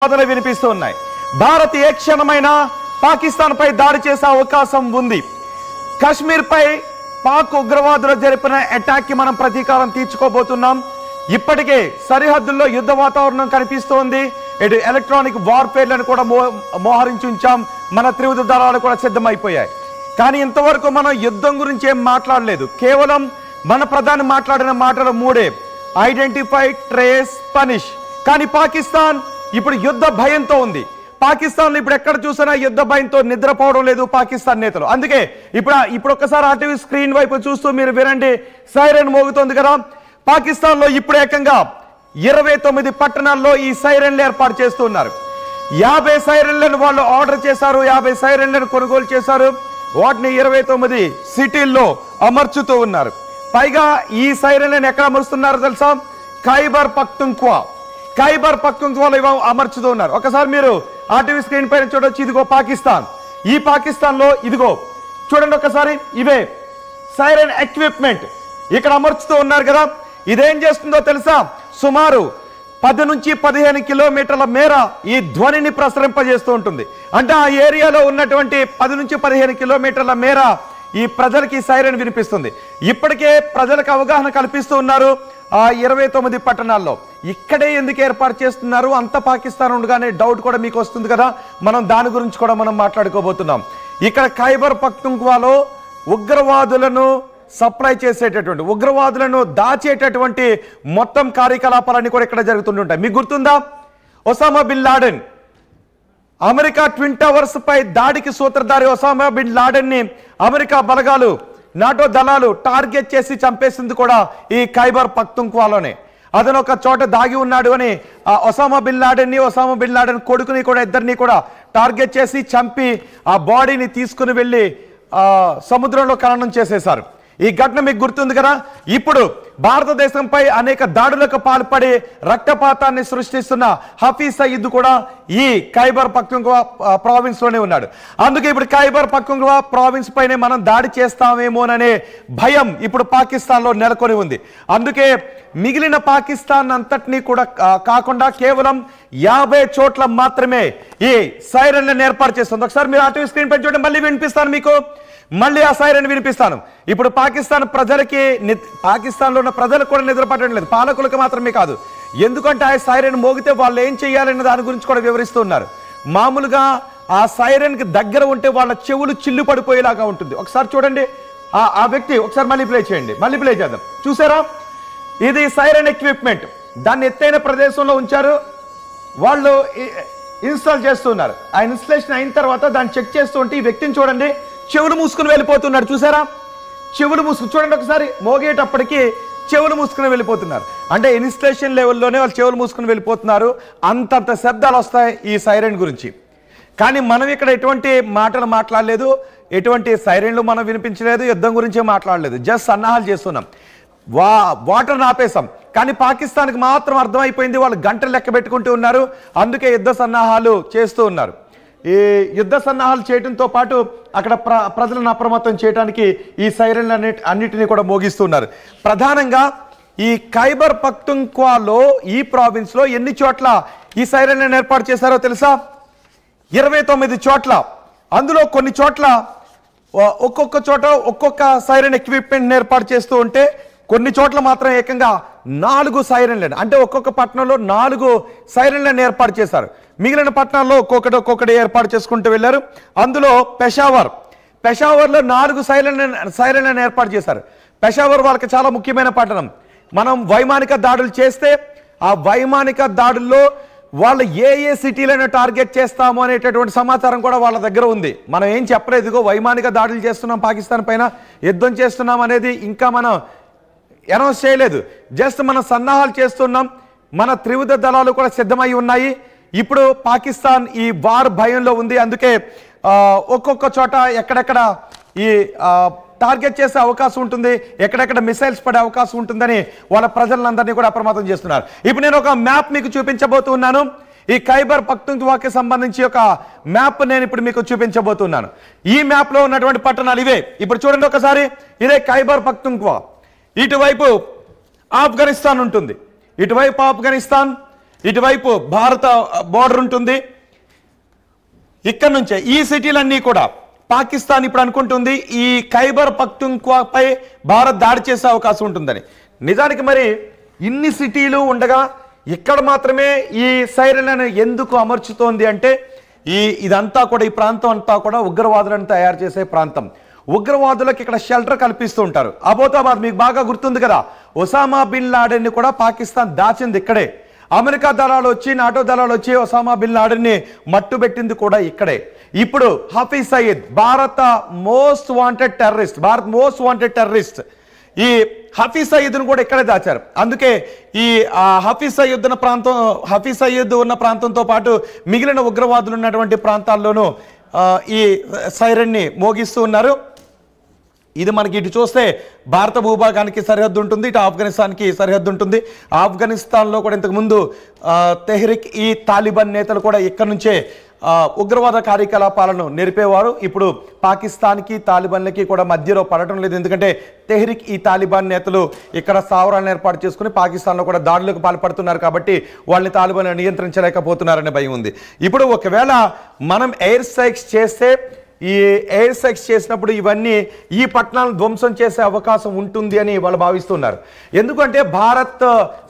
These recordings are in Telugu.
వాదనలు వినిపిస్తూ ఉన్నాయి. భారత్ ఏ క్షణమైనా పాకిస్తాన్ పై దాడి చేసే అవకాశం ఉంది. కశ్మీర్ పై పాక్ ఉగ్రవాదులు జరిపిన అటాక్ కి మనం ప్రతీకారం తీర్చుకోబోతున్నాం. ఇప్పటికే సరిహద్దుల్లో యుద్ధ వాతావరణం కనిపిస్తోంది. ఇటు ఎలక్ట్రానిక్ వార్ఫేర్లను కూడా మోహరించి ఉంచాం. మన త్రివిధ దళాలు కూడా సిద్ధమైపోయాయి. కానీ ఇంతవరకు మనం యుద్ధం గురించి ఏం మాట్లాడలేదు. కేవలం మన ప్రధాని మాట్లాడిన మాటలు మూడే: ఐడెంటిఫై, ట్రేస్, పనిష్. కానీ పాకిస్తాన్ ఇప్పుడు యుద్ధ భయంతో ఉంది. పాకిస్తాన్ ఇప్పుడు ఎక్కడ చూసినా యుద్ధ భయంతో నిద్రపోవడం లేదు పాకిస్తాన్ నేతలు. అందుకే ఇప్పుడు ఒక్కసారి ఆర్టీవీ స్క్రీన్ వైపు చూస్తూ మీరు వినండి, సైరన్ మోగుతోంది కదా. పాకిస్తాన్ లో ఇప్పుడు ఏకంగా 29 పట్టణాల్లో ఈ సైరన్లు ఏర్పాటు చేస్తూ ఉన్నారు. 50 సైరన్లను వాళ్ళు ఆర్డర్ చేశారు, 50 సైరన్లను కొనుగోలు చేశారు. వాటిని 29 సిటీల్లో అమర్చుతూ ఉన్నారు. పైగా ఈ సైరన్లను ఎక్కడ అమరుస్తున్నారో తెలుసా? ఖైబర్ పఖ్తుంఖ్వాలో అమర్చుతూ ఉన్నారు. ఒకసారి మీరు ఆర్టీవీ స్క్రీన్ పైన చూడొచ్చు. ఇదిగో పాకిస్తాన్. ఈ పాకిస్తాన్ లో ఇదిగో చూడండి ఒకసారి, ఇవే సైరన్ ఎక్విప్మెంట్ ఇక్కడ అమర్చుతూ ఉన్నారు కదా. ఇదేం చేస్తుందో తెలుసా? సుమారు 10 నుంచి 15 కిలోమీటర్ల మేర ఈ ధ్వనిని ప్రసరింపజేస్తూ ఉంటుంది. అంటే ఆ ఏరియాలో ఉన్నటువంటి 10 నుంచి 15 కిలోమీటర్ల మేర ఈ ప్రజలకి సైరన్ వినిపిస్తుంది. ఇప్పటికే ప్రజలకు అవగాహన కల్పిస్తూ ఉన్నారు ఆ 29 పట్టణాల్లో. ఇక్కడే ఎందుకు ఏర్పాటు చేస్తున్నారు? అంత పాకిస్తాన్ ఉండగానే డౌట్ కూడా మీకు వస్తుంది కదా. మనం దాని గురించి కూడా మనం మాట్లాడుకోబోతున్నాం. ఇక్కడ ఖైబర్ పఖ్తుంఖ్వాలో ఉగ్రవాదులను సప్లై చేసేటటువంటి, ఉగ్రవాదులను దాచేటటువంటి మొత్తం కార్యకలాపాలన్నీ కూడా ఇక్కడ జరుగుతుంటాయి. మీకు గుర్తుందా? Osama bin Laden, America twin towers పై దాడికి సూత్రధారి ఒసామా బిన్ లాడెన్ ని అమెరికా బలగాలు, నాటో దళాలు టార్గెట్ చేసి చంపేసింది కూడా ఈ ఖైబర్ పఖ్తుంఖ్వాలోనే. అతను ఒక చోట దాగి ఉన్నాడు అని ఒసామా బిన్ లాడెన్ కొడుకుని కూడా, ఇద్దరిని కూడా టార్గెట్ చేసి చంపి ఆ బాడీని తీసుకుని వెళ్ళి సముద్రంలో ఖననం చేసేశారు. ఈ ఘటన మీకు గుర్తుంది కదా. ఇప్పుడు భారతదేశంపై అనేక దాడులకు పాల్పడి రక్తపాతాన్ని సృష్టిస్తున్న హఫీజ్ సయీద్ కూడా ఈ ఖైబర్ పఖ్తుంఖ్వా ప్రావిన్స్ లోనే ఉన్నాడు. అందుకే ఇప్పుడు ఖైబర్ పఖ్తుంఖ్వా ప్రావిన్స్ పైనే మనం దాడి చేస్తామేమోననే భయం ఇప్పుడు పాకిస్తాన్ లో నెలకొని ఉంది. అందుకే మిగిలిన పాకిస్తాన్ అంతటినీ కూడా కాకుండా కేవలం 50 చోట్ల మాత్రమే ఈ సైరన్లను ఏర్పాటు చేస్తుంది. ఒకసారి మీరు ఆర్టీవీ స్క్రీన్ పై చూడండి, మళ్ళీ వినిపిస్తాను మీకు, మళ్ళీ ఆ సైరన్ వినిపిస్తాను. ఇప్పుడు పాకిస్తాన్ ప్రజలకి, పాకిస్తాన్ లో ఉన్న ప్రజలకు కూడా నిద్ర పట్టడం లేదు, పాలకులకు మాత్రమే కాదు. ఎందుకంటే ఆ సైరన్ మోగితే వాళ్ళు ఏం చేయాలనే దాని గురించి కూడా వివరిస్తూ ఉన్నారు. మామూలుగా ఆ సైరన్ కి దగ్గర ఉంటే వాళ్ళ చెవులు చిల్లు పడిపోయేలాగా ఉంటుంది. ఒకసారి చూడండి ఆ వ్యక్తి, ఒకసారి మళ్ళీ ప్లే చేయండి, మళ్ళీ ప్లే చేద్దాం. చూసారా? ఇది సైరన్ ఎక్విప్మెంట్. దాన్ని ఎత్తైన ప్రదేశంలో ఉంచారు, వాళ్ళు ఇన్స్టాల్ చేస్తున్నారు. ఆ ఇన్స్టలేషన్ అయిన తర్వాత దాన్ని చెక్ చేస్తూ ఉంటే ఈ వ్యక్తిని చూడండి, చెవులు మూసుకుని వెళ్ళిపోతున్నాడు. చూసారా? చెవులు మూసుకుని చూడండి ఒకసారి, మోగేటప్పటికి చెవులు మూసుకుని వెళ్ళిపోతున్నారు. అంటే ఇన్స్టలేషన్ లెవెల్లోనే వాళ్ళు చెవులు మూసుకుని వెళ్ళిపోతున్నారు. అంతంత శబ్దాలు వస్తాయి ఈ సైరన్ గురించి. కానీ మనం ఇక్కడ ఎటువంటి మాటలు మాట్లాడలేదు, ఎటువంటి సైరన్లు మనం వినిపించలేదు, యుద్ధం గురించే మాట్లాడలేదు, జస్ట్ సన్నాహాలు చేస్తున్నాం, వాటర్ని ఆపేశాం. కానీ పాకిస్తాన్కి మాత్రం అర్థమైపోయింది, వాళ్ళు గంటలు లెక్క పెట్టుకుంటూ ఉన్నారు. అందుకే యుద్ధ సన్నాహాలు చేస్తూ ఉన్నారు. ఈ యుద్ధ సన్నాహాలు చేయడంతో పాటు అక్కడ ప్రజలను అప్రమత్తం చేయడానికి ఈ సైరన్లు అన్నిటినీ కూడా మోగిస్తున్నారు. ప్రధానంగా ఈ ఖైబర్ పఖ్తుంఖ్వాలో ఈ ప్రావిన్స్ లో ఎన్ని చోట్ల ఈ సైరన్లను ఏర్పాటు చేశారో తెలుసా? 29 చోట్ల. అందులో కొన్ని చోట్ల ఒక్కొక్క చోట ఒక్కొక్క సైరన్ ఎక్విప్మెంట్ ఏర్పాటు చేస్తూ ఉంటే, కొన్ని చోట్ల మాత్రం ఏకంగా 4 సైరన్లను, అంటే ఒక్కొక్క పట్టణంలో 4 సైరన్లను ఏర్పాటు చేశారు. మిగిలిన పట్టణాల్లో ఒక్కొక్కటి ఏర్పాటు చేసుకుంటూ వెళ్ళారు. అందులో పెషావర్లో 4 సైరన్లను ఏర్పాటు చేశారు. పెషావర్ వాళ్ళకి చాలా ముఖ్యమైన పట్టణం. మనం వైమానిక దాడులు చేస్తే ఆ వైమానిక దాడుల్లో వాళ్ళు ఏ సిటీలను టార్గెట్ చేస్తాము అనేటటువంటి సమాచారం కూడా వాళ్ళ దగ్గర ఉంది. మనం ఏం చెప్పలేదు, ఇదిగో వైమానిక దాడులు చేస్తున్నాం, పాకిస్తాన్ పైన యుద్ధం చేస్తున్నాం అనేది ఇంకా మనం అనౌన్స్ చేయలేదు. జస్ట్ మనం సన్నాహాలు చేస్తున్నాం. మన త్రివిధ దళాలు కూడా సిద్ధమై ఉన్నాయి. ఇప్పుడు పాకిస్తాన్ ఈ వార్ భయంలో ఉంది. అందుకే ఒక్కొక్క చోట ఎక్కడెక్కడ ఈ టార్గెట్ చేసే అవకాశం ఉంటుంది, ఎక్కడెక్కడ మిసైల్స్ పడే అవకాశం ఉంటుందని వాళ్ళ ప్రజలందరినీ కూడా అప్రమత్తం చేస్తున్నారు. ఇప్పుడు నేను ఒక మ్యాప్ మీకు చూపించబోతున్నాను. ఈ ఖైబర్ పఖ్తుంఖ్వాకి సంబంధించి ఒక మ్యాప్ నేను ఇప్పుడు మీకు చూపించబోతున్నాను. ఈ మ్యాప్ లో ఉన్నటువంటి పట్టణాలు ఇవే. ఇప్పుడు చూడండి ఒకసారి, ఇదే ఖైబర్ పఖ్తుంఖ్వా. ఇటువైపు ఆఫ్ఘనిస్తాన్ ఉంటుంది, ఇటువైపు ఆఫ్ఘనిస్తాన్, ఇటువైపు భారత బోర్డర్ ఉంటుంది. ఇక్కడ నుంచే ఈ సిటీలన్నీ కూడా పాకిస్తాన్ ఇప్పుడు అనుకుంటుంది ఈ ఖైబర్ పఖ్తూన్ఖ్వాపై భారత్ దాడి చేసే అవకాశం ఉంటుందని. నిజానికి మరి ఇన్ని సిటీలు ఉండగా ఇక్కడ మాత్రమే ఈ సైరన్లను ఎందుకు అమర్చుతోంది అంటే ఇదంతా కూడా ఈ ప్రాంతం అంతా కూడా ఉగ్రవాదులను తయారు చేసే ప్రాంతం. ఉగ్రవాదులకు ఇక్కడ షెల్టర్ కల్పిస్తూ ఉంటారు. అబోతాబాద్ మీకు బాగా గుర్తుంది కదా, ఒసామా బిన్ లాడెన్ని కూడా పాకిస్తాన్ దాచింది ఇక్కడే. అమెరికా దళాలు వచ్చి నాటో దళాలు వచ్చి ఒసామా బిన్ లాడెన్ని మట్టుబెట్టింది కూడా ఇక్కడే. ఇప్పుడు Hafiz Saeed Bharat most wanted terrorist ఈ హఫీజ్ సయీద్ను కూడా ఇక్కడే దాచారు. అందుకే ఈ హఫీజ్ సయీద్ ఉన్న ప్రాంతంతో పాటు మిగిలిన ఉగ్రవాదులు ఉన్నటువంటి ప్రాంతాల్లోనూ ఈ సైరన్ని మోగిస్తూ ఉన్నారు. ఇది మనకి ఇటు చూస్తే భారత భూభాగానికి సరిహద్దు ఉంటుంది, ఇటు ఆఫ్ఘనిస్తాన్కి సరిహద్దు ఉంటుంది. ఆఫ్ఘనిస్తాన్లో కూడా ఇంతకుముందు తెహ్రిక్ ఈ తాలిబాన్ నేతలు కూడా ఇక్కడ నుంచే ఉగ్రవాద కార్యకలాపాలను నిలిపేవారు. ఇప్పుడు పాకిస్తాన్కి తాలిబాన్లకి కూడా మధ్యలో పడటం లేదు. ఎందుకంటే తెహ్రిక్ ఈ తాలిబాన్ నేతలు ఇక్కడ స్థావరాలను ఏర్పాటు చేసుకుని పాకిస్తాన్లో కూడా దాడులకు పాల్పడుతున్నారు కాబట్టి వాళ్ళని తాలిబాన్లు నియంత్రించలేకపోతున్నారనే భయం ఉంది. ఇప్పుడు ఒకవేళ మనం ఎయిర్ స్ట్రైక్స్ చేస్తే ఈ ఎయిర్ స్ట్రైక్స్ చేసినప్పుడు ఇవన్నీ ఈ పట్టణాలను ధ్వంసం చేసే అవకాశం ఉంటుంది అని వాళ్ళు భావిస్తున్నారు. ఎందుకంటే భారత్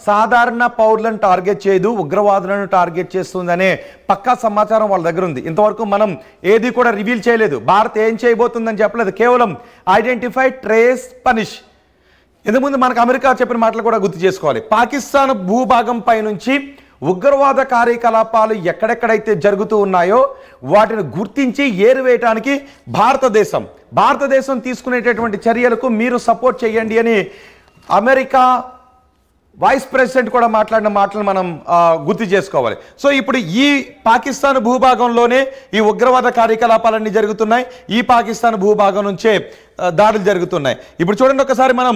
సాధారణ పౌరులను టార్గెట్ చేయదు, ఉగ్రవాదులను టార్గెట్ చేస్తుందనే పక్కా సమాచారం వాళ్ళ దగ్గర ఉంది. ఇంతవరకు మనం ఏది కూడా రివీల్ చేయలేదు, భారత్ ఏం చేయబోతుందని చెప్పలేదు. కేవలం ఐడెంటిఫై, ట్రేస్, పనిష్. ఇంతకుముందు మనకు అమెరికా చెప్పిన మాటలు కూడా గుర్తు చేసుకోవాలి. పాకిస్తాన్ భూభాగం పై నుంచి ఉగ్రవాద కార్యకలాపాలు ఎక్కడెక్కడైతే జరుగుతూ ఉన్నాయో వాటిని గుర్తించి ఏరువేయటానికి భారతదేశం తీసుకునేటటువంటి చర్యలకు మీరు సపోర్ట్ చేయండి అని అమెరికా వైస్ ప్రెసిడెంట్ కూడా మాట్లాడిన మాటలు మనం గుర్తు చేసుకోవాలి. సో ఇప్పుడు ఈ పాకిస్తాన్ భూభాగంలోనే ఈ ఉగ్రవాద కార్యకలాపాలన్నీ జరుగుతున్నాయి. ఈ పాకిస్తాన్ భూభాగం నుంచే దాడులు జరుగుతున్నాయి. ఇప్పుడు చూడండి ఒకసారి మనం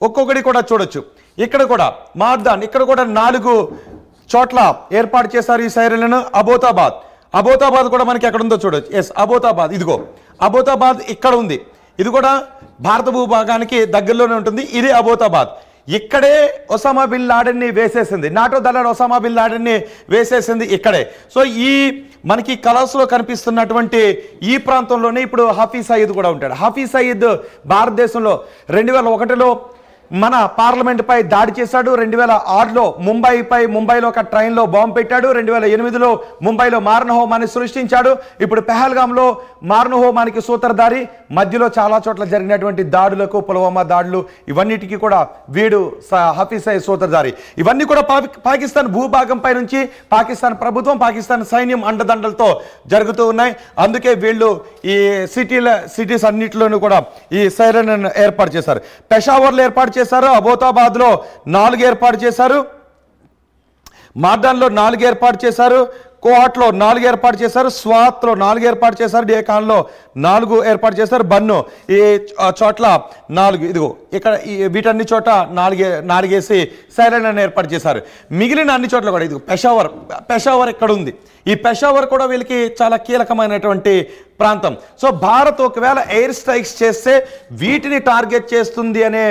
ఒక్కొక్కటి కూడా చూడొచ్చు. ఇక్కడ కూడా మార్దాన్, ఇక్కడ కూడా 4 చోట్ల ఏర్పాటు చేశారు ఈ సైరన్లను. అబోతాబాద్ కూడా మనకి ఎక్కడ ఉందో చూడొచ్చు. ఎస్, అబోతాబాద్, ఇదిగో అబోతాబాద్ ఇక్కడ ఉంది. ఇది కూడా భారత భూభాగానికి దగ్గరలోనే ఉంటుంది. ఇది అబోతాబాద్. ఇక్కడే ఒసామా బిన్ లాడెన్ని వేసేసింది, నాటో దళాలు ఒసామా బిన్ లాడెన్ని వేసేసింది ఇక్కడే. సో ఈ మనకి కలర్స్లో కనిపిస్తున్నటువంటి ఈ ప్రాంతంలోనే ఇప్పుడు హఫీజ్ సయీద్ కూడా ఉంటాడు. హఫీజ్ సయీద్ భారతదేశంలో 2001లో మన పార్లమెంట్ పై దాడి చేశాడు. 2006లో ముంబైలో ఒక ట్రైన్లో బాంబు పెట్టాడు. 2008లో ముంబైలో మారణహోమాన్ని సృష్టించాడు. ఇప్పుడు పెహల్గాంలో మారణహోమానికి సూత్రధారి. మధ్యలో చాలా చోట్ల జరిగినటువంటి దాడులకు, పుల్వామా దాడులు, ఇవన్నిటికీ కూడా వీడు హఫీజ్ సయీద్ సూత్రధారి. ఇవన్నీ కూడా పాకిస్తాన్ భూభాగం పై నుంచి పాకిస్తాన్ ప్రభుత్వం, పాకిస్తాన్ సైన్యం అండదండలతో జరుగుతూ ఉన్నాయి. అందుకే వీళ్ళు ఈ సిటీస్ అన్నింటిలోనూ కూడా ఈ సైరన్ ఏర్పాటు చేశారు. పెషావర్లో ఏర్పాటు చేశారు, అబోతాబాద్లో 4 ఏర్పాటు చేశారు, మార్దాన్లో 4 ఏర్పాటు చేశారు, కోహాట్లో 4 ఏర్పాటు చేశారు, స్వాత్లో 4 ఏర్పాటు చేశారు, డేకాన్లో 4 ఏర్పాటు చేశారు, బన్ను ఈ చోట్ల 4. ఇదిగో ఇక్కడ వీటన్ని చోట 4 వేసి సైరన్ ఏర్పాటు చేశారు. మిగిలిన అన్ని చోట్ల కూడా ఇదిగో పెషావర్ ఇక్కడ ఉంది. ఈ పెషావర్ కూడా వీళ్ళకి చాలా కీలకమైనటువంటి ప్రాంతం. సో భారత్ ఒకవేళ ఎయిర్ స్ట్రైక్స్ చేస్తే వీటిని టార్గెట్ చేస్తుంది అనే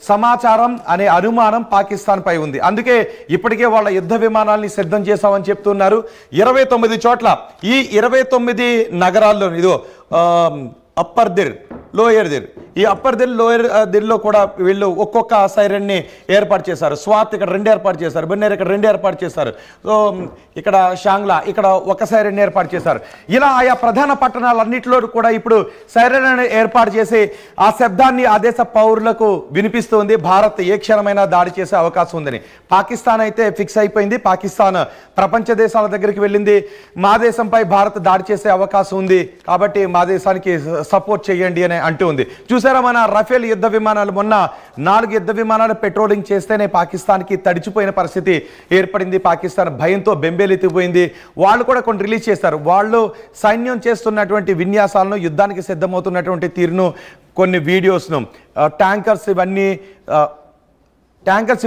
సమాచారం, అనే అనుమానం పాకిస్తాన్ పై ఉంది. అందుకే ఇప్పటికే వాళ్ళ యుద్ధ విమానాల్ని సిద్ధం చేశామని చెప్తున్నారు. 29 చోట్ల ఈ 29 నగరాల్లో ఇదిగో అప్పర్ దిర్, లోయర్ దిర్, ఈ అప్పర్ దిల్, లోయర్ దిల్లో కూడా వీళ్ళు ఒక్కొక్క సైరన్ని ఏర్పాటు చేశారు. స్వాత్ ఇక్కడ 2 ఏర్పాటు చేశారు, బన్నేర్ ఇక్కడ 2 ఏర్పాటు చేశారు, సో ఇక్కడ షాంగ్లా ఇక్కడ ఒక సైరన్ ఏర్పాటు చేశారు. ఇలా ఆయా ప్రధాన పట్టణాలన్నింటిలో కూడా ఇప్పుడు సైరన్ ఏర్పాటు చేసి ఆ శబ్దాన్ని ఆ దేశ పౌరులకు వినిపిస్తుంది. భారత్ ఏ క్షణమైనా దాడి చేసే అవకాశం ఉందని పాకిస్తాన్ అయితే ఫిక్స్ అయిపోయింది. పాకిస్తాన్ ప్రపంచ దేశాల దగ్గరికి వెళ్ళింది, మా దేశంపై భారత్ దాడి చేసే అవకాశం ఉంది కాబట్టి మా దేశానికి సపోర్ట్ చేయండి అని అంటూ ఉంది. చూసారా మన రఫేల్ యుద్ధ విమానాలు, మొన్న 4 యుద్ధ విమానాలు పెట్రోలింగ్ చేస్తేనే పాకిస్తాన్కి తడిచిపోయిన పరిస్థితి ఏర్పడింది. పాకిస్తాన్ భయంతో బెంబేలెత్తిపోయింది. వాళ్ళు కూడా కొన్ని రిలీజ్ చేస్తారు. వాళ్ళు సైన్యం చేస్తున్నటువంటి విన్యాసాలను, యుద్ధానికి సిద్ధమవుతున్నటువంటి తీరును, కొన్ని వీడియోస్ను, ట్యాంకర్స్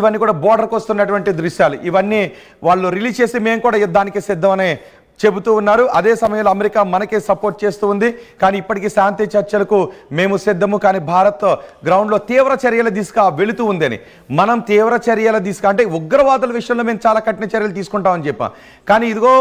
ఇవన్నీ కూడా బోర్డర్కి వస్తున్నటువంటి దృశ్యాలు ఇవన్నీ వాళ్ళు రిలీజ్ చేసి మేము కూడా యుద్ధానికి సిద్ధమని చెబుతూ ఉన్నారు. అదే సమయంలో అమెరికా మనకే సపోర్ట్ చేస్తూ ఉంది. కానీ ఇప్పటికీ శాంతి చర్చలకు మేము సిద్ధము, కానీ భారత్ గ్రౌండ్లో తీవ్ర చర్యల దిశగా వెళుతూ ఉందని. మనం తీవ్ర చర్యల దిశగా అంటే ఉగ్రవాదుల విషయంలో మేము చాలా కఠిన చర్యలు తీసుకుంటామని చెప్పాం. కానీ ఇదిగో